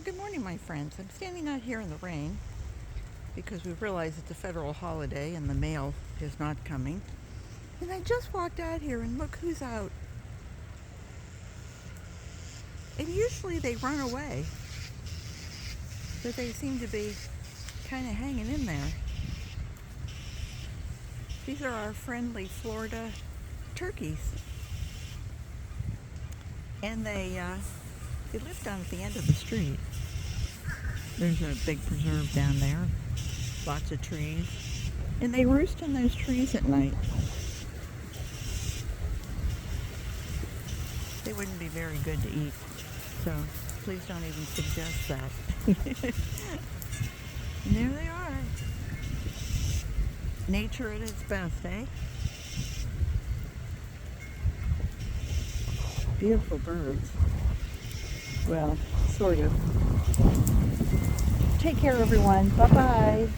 Good morning, my friends. I'm standing out here in the rain because we realize it's a federal holiday and the mail is not coming. And I just walked out here and look who's out. And usually they run away, but they seem to be kind of hanging in there. These are our friendly Florida turkeys. And they live down at the end of the street. There's a big preserve down there, lots of trees. And they roost in those trees at night. They wouldn't be very good to eat, so please don't even suggest that. And there they are. Nature at its best, eh? Beautiful birds. Well, sort of. Take care, everyone. Bye-bye.